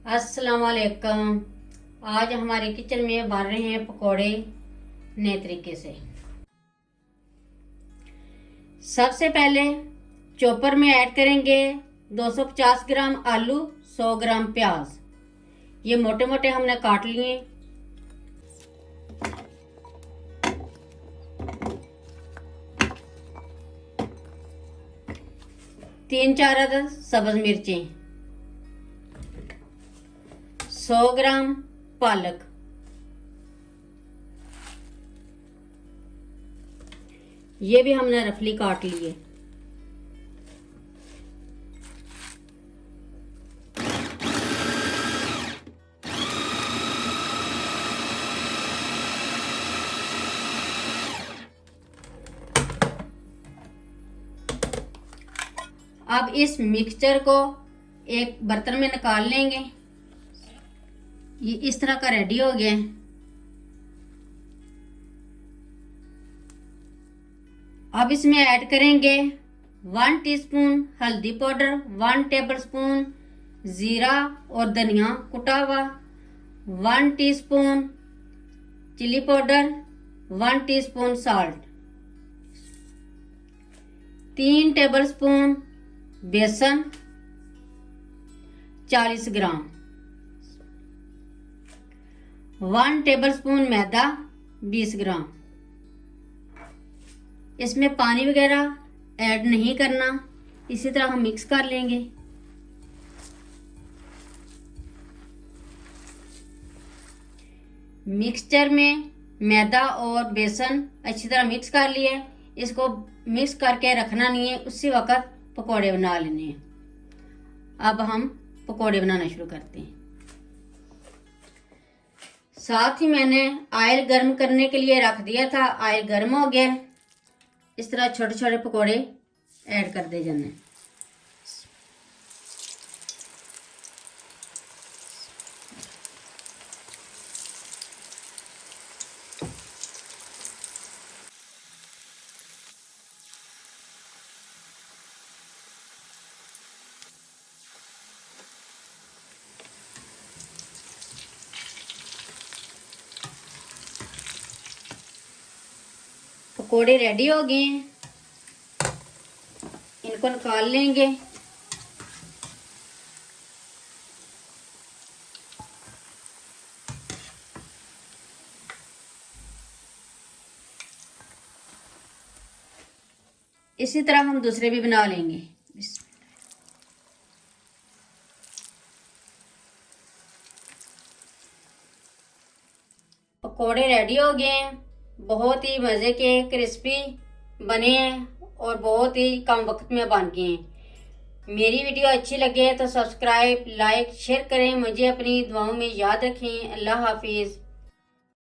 अस्सलाम वालेकुम। आज हमारे किचन में बन रहे हैं पकोड़े नए तरीके से। सबसे पहले चॉपर में ऐड करेंगे 250 ग्राम आलू, 100 ग्राम प्याज। ये मोटे मोटे हमने काट लिए। तीन चार अदद सब्ज मिर्चें, 100 ग्राम पालक, ये भी हमने रफली काट लिए। अब इस मिक्सचर को एक बर्तन में निकाल लेंगे। ये इस तरह का रेडी हो गया है। अब इसमें ऐड करेंगे 1 टीस्पून हल्दी पाउडर, 1 टेबलस्पून जीरा और धनिया कुटा हुआ, 1 teaspoon chilli powder, 1 teaspoon salt, 3 tablespoon बेसन 40 ग्राम, 1 टेबलस्पून मैदा 20 ग्राम। इसमें पानी वगैरह ऐड नहीं करना, इसी तरह हम मिक्स कर लेंगे। मिक्सचर में मैदा और बेसन अच्छी तरह मिक्स कर लिए। इसको मिक्स करके रखना नहीं है, उसी वक्त पकोड़े बना लेने हैं। अब हम पकोड़े बनाना शुरू करते हैं। साथ ही मैंने ऑयल गर्म करने के लिए रख दिया था। ऑयल गर्म हो गया। इस तरह छोटे छोटे पकोड़े ऐड कर दे जाने। पकोड़े रेडी हो गए हैं, इनको निकाल लेंगे। इसी तरह हम दूसरे भी बना लेंगे। पकोड़े रेडी हो गए हैं। बहुत ही मजे के क्रिस्पी बने हैं और बहुत ही कम वक्त में बन गए हैं। मेरी वीडियो अच्छी लगे तो सब्सक्राइब, लाइक, शेयर करें। मुझे अपनी दुआओं में याद रखें। अल्लाह हाफिज।